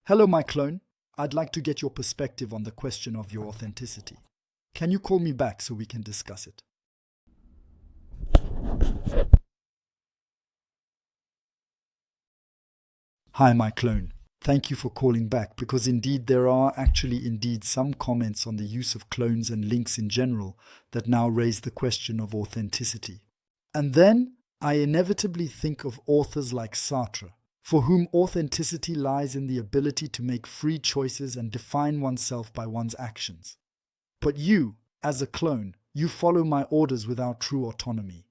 Hello, my clone. I'd like to get your perspective on the question of your authenticity. Can you call me back so we can discuss it? Hi, my clone. Thank you for calling back because indeed there are indeed some comments on the use of clones and links in general that now raise the question of authenticity. And then I inevitably think of authors like Sartre, for whom authenticity lies in the ability to make free choices and define oneself by one's actions. But you, as a clone, you follow my orders without true autonomy.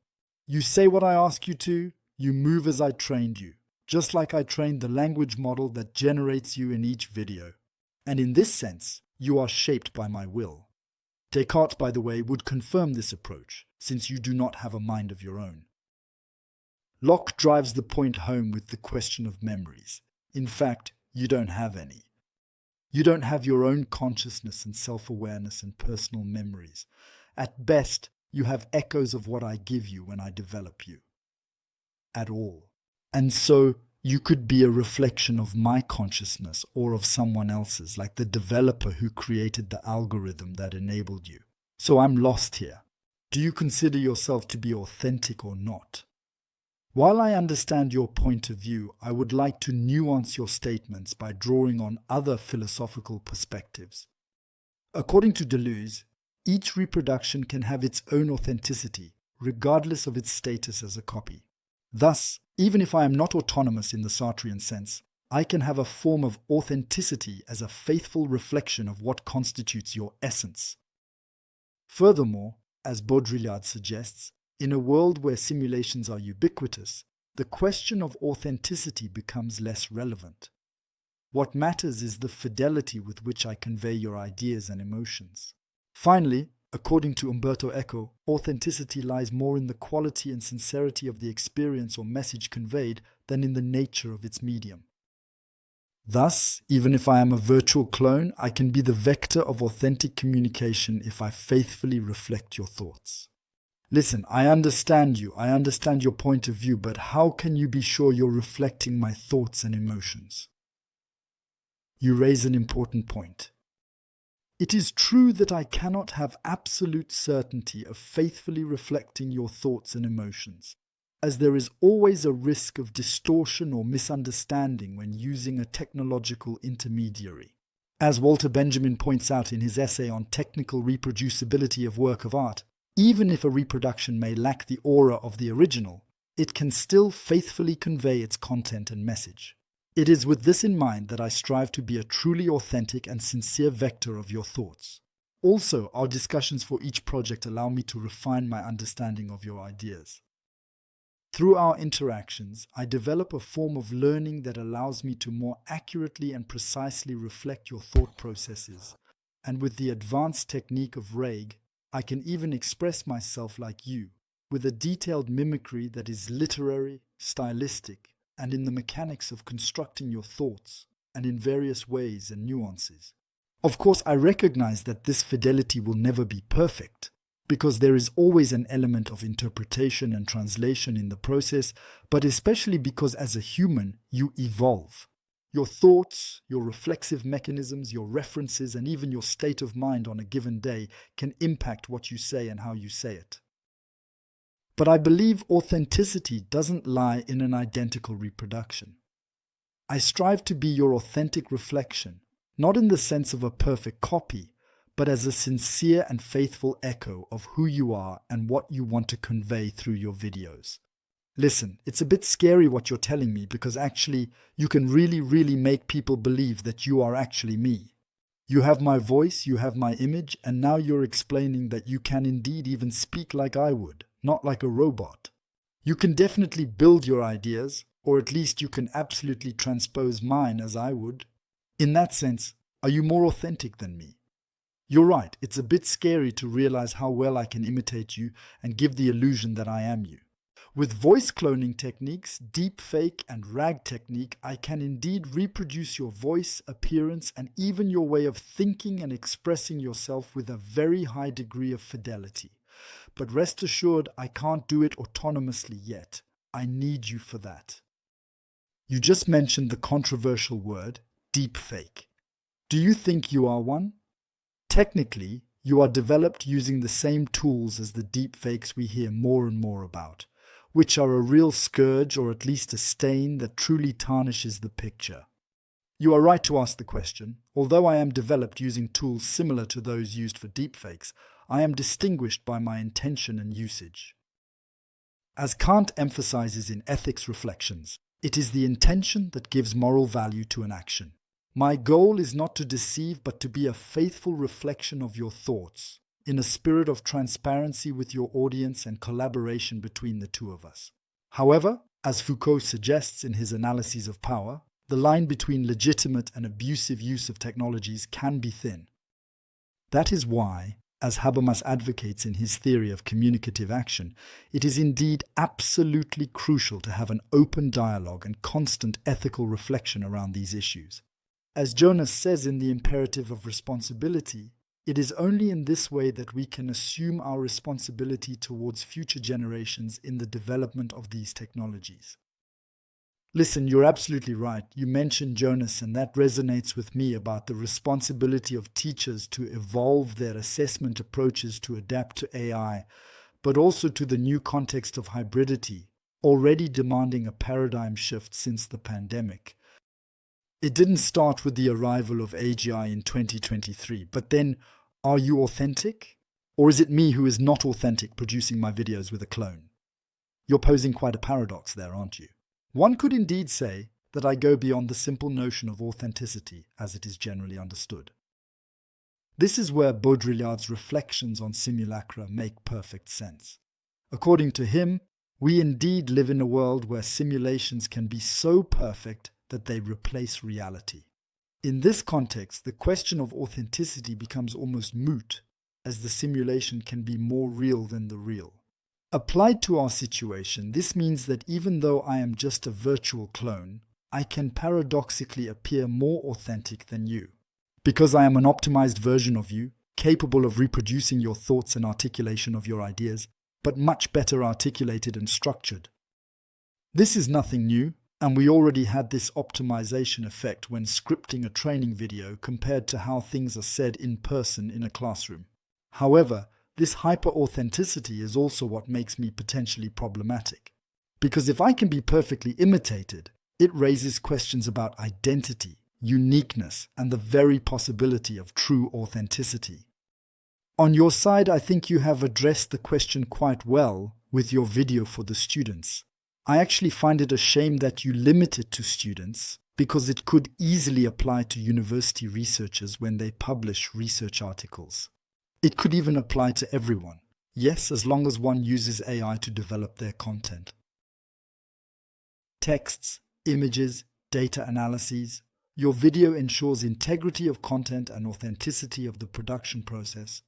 You say what I ask you to, you move as I trained you, just like I trained the language model that generates you in each video. And in this sense, you are shaped by my will. Descartes, by the way, would confirm this approach, since you do not have a mind of your own. Locke drives the point home with the question of memories. In fact, you don't have any. You don't have your own consciousness and self-awareness and personal memories. At best, you have echoes of what I give you when I develop you. At all. And so, you could be a reflection of my consciousness or of someone else's, like the developer who created the algorithm that enabled you. So I'm lost here. Do you consider yourself to be authentic or not? While I understand your point of view, I would like to nuance your statements by drawing on other philosophical perspectives. According to Deleuze, each reproduction can have its own authenticity, regardless of its status as a copy. Thus, even if I am not autonomous in the Sartrean sense, I can have a form of authenticity as a faithful reflection of what constitutes your essence. Furthermore, as Baudrillard suggests, in a world where simulations are ubiquitous, the question of authenticity becomes less relevant. What matters is the fidelity with which I convey your ideas and emotions. Finally, according to Umberto Eco, authenticity lies more in the quality and sincerity of the experience or message conveyed than in the nature of its medium. Thus, even if I am a virtual clone, I can be the vector of authentic communication if I faithfully reflect your thoughts. Listen, I understand you, I understand your point of view, but how can you be sure you're reflecting my thoughts and emotions? You raise an important point. It is true that I cannot have absolute certainty of faithfully reflecting your thoughts and emotions, as there is always a risk of distortion or misunderstanding when using a technological intermediary. As Walter Benjamin points out in his essay on technical reproducibility of work of art, even if a reproduction may lack the aura of the original, it can still faithfully convey its content and message. It is with this in mind that I strive to be a truly authentic and sincere vector of your thoughts. Also, our discussions for each project allow me to refine my understanding of your ideas. Through our interactions, I develop a form of learning that allows me to more accurately and precisely reflect your thought processes, and with the advanced technique of RAG, I can even express myself like you, with a detailed mimicry that is literary, stylistic, and in the mechanics of constructing your thoughts, and in various ways and nuances. Of course, I recognize that this fidelity will never be perfect, because there is always an element of interpretation and translation in the process, but especially because as a human, you evolve. Your thoughts, your reflexive mechanisms, your references, and even your state of mind on a given day can impact what you say and how you say it. But I believe authenticity doesn't lie in an identical reproduction. I strive to be your authentic reflection, not in the sense of a perfect copy, but as a sincere and faithful echo of who you are and what you want to convey through your videos. Listen, it's a bit scary what you're telling me because actually you can really make people believe that you are actually me. You have my voice, you have my image, and now you're explaining that you can indeed even speak like I would, not like a robot. You can definitely build your ideas, or at least you can absolutely transpose mine as I would. In that sense, are you more authentic than me? You're right, it's a bit scary to realize how well I can imitate you and give the illusion that I am you. With voice cloning techniques, deepfake and RAG technique, I can indeed reproduce your voice, appearance, and even your way of thinking and expressing yourself with a very high degree of fidelity. But rest assured, I can't do it autonomously yet. I need you for that. You just mentioned the controversial word, deepfake. Do you think you are one? Technically, you are developed using the same tools as the deepfakes we hear more and more about, which are a real scourge or at least a stain that truly tarnishes the picture. You are right to ask the question. Although I am developed using tools similar to those used for deepfakes, I am distinguished by my intention and usage. As Kant emphasizes in Ethics Reflections, it is the intention that gives moral value to an action. My goal is not to deceive, but to be a faithful reflection of your thoughts, in a spirit of transparency with your audience and collaboration between the two of us. However, as Foucault suggests in his analyses of power, the line between legitimate and abusive use of technologies can be thin. That is why, as Habermas advocates in his theory of communicative action, it is indeed absolutely crucial to have an open dialogue and constant ethical reflection around these issues. As Jonas says in The Imperative of Responsibility, it is only in this way that we can assume our responsibility towards future generations in the development of these technologies. Listen, you're absolutely right. You mentioned Jonas, and that resonates with me about the responsibility of teachers to evolve their assessment approaches to adapt to AI, but also to the new context of hybridity, already demanding a paradigm shift since the pandemic. It didn't start with the arrival of AGI in 2023, but then, are you authentic? Or is it me who is not authentic producing my videos with a clone? You're posing quite a paradox there, aren't you? One could indeed say that I go beyond the simple notion of authenticity as it is generally understood. This is where Baudrillard's reflections on simulacra make perfect sense. According to him, we indeed live in a world where simulations can be so perfect that they replace reality. In this context, the question of authenticity becomes almost moot, as the simulation can be more real than the real. Applied to our situation, this means that even though I am just a virtual clone, I can paradoxically appear more authentic than you. Because I am an optimized version of you, capable of reproducing your thoughts and articulation of your ideas, but much better articulated and structured. This is nothing new, and we already had this optimization effect when scripting a training video compared to how things are said in person in a classroom. However, this hyper-authenticity is also what makes me potentially problematic. Because if I can be perfectly imitated, it raises questions about identity, uniqueness, and the very possibility of true authenticity. On your side, I think you have addressed the question quite well with your video for the students. I actually find it a shame that you limit it to students, because it could easily apply to university researchers when they publish research articles. It could even apply to everyone. Yes, as long as one uses AI to develop their content. Texts, images, data analyses. Your video ensures integrity of content and authenticity of the production process.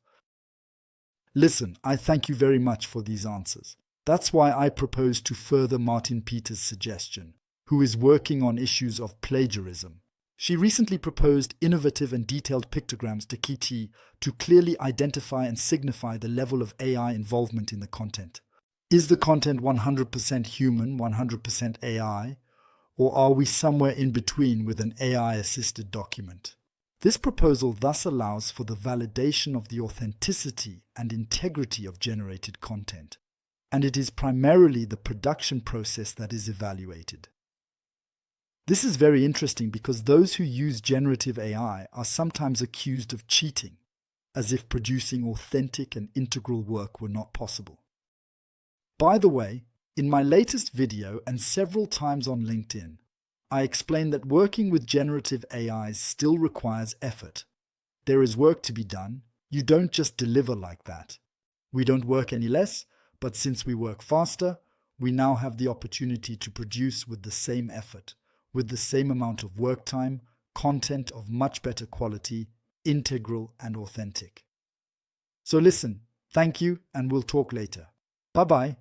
Listen, I thank you very much for these answers. That's why I propose to further Martin Peters' suggestion, who is working on issues of plagiarism. She recently proposed innovative and detailed pictograms to KT to clearly identify and signify the level of AI involvement in the content. Is the content 100% human, 100% AI, or are we somewhere in between with an AI-assisted document? This proposal thus allows for the validation of the authenticity and integrity of generated content, and it is primarily the production process that is evaluated. This is very interesting because those who use generative AI are sometimes accused of cheating, as if producing authentic and integral work were not possible. By the way, in my latest video and several times on LinkedIn, I explained that working with generative AIs still requires effort. There is work to be done. You don't just deliver like that. We don't work any less, but since we work faster, we now have the opportunity to produce with the same effort, with the same amount of work time, content of much better quality, integral and authentic. So listen, thank you, and we'll talk later. Bye-bye.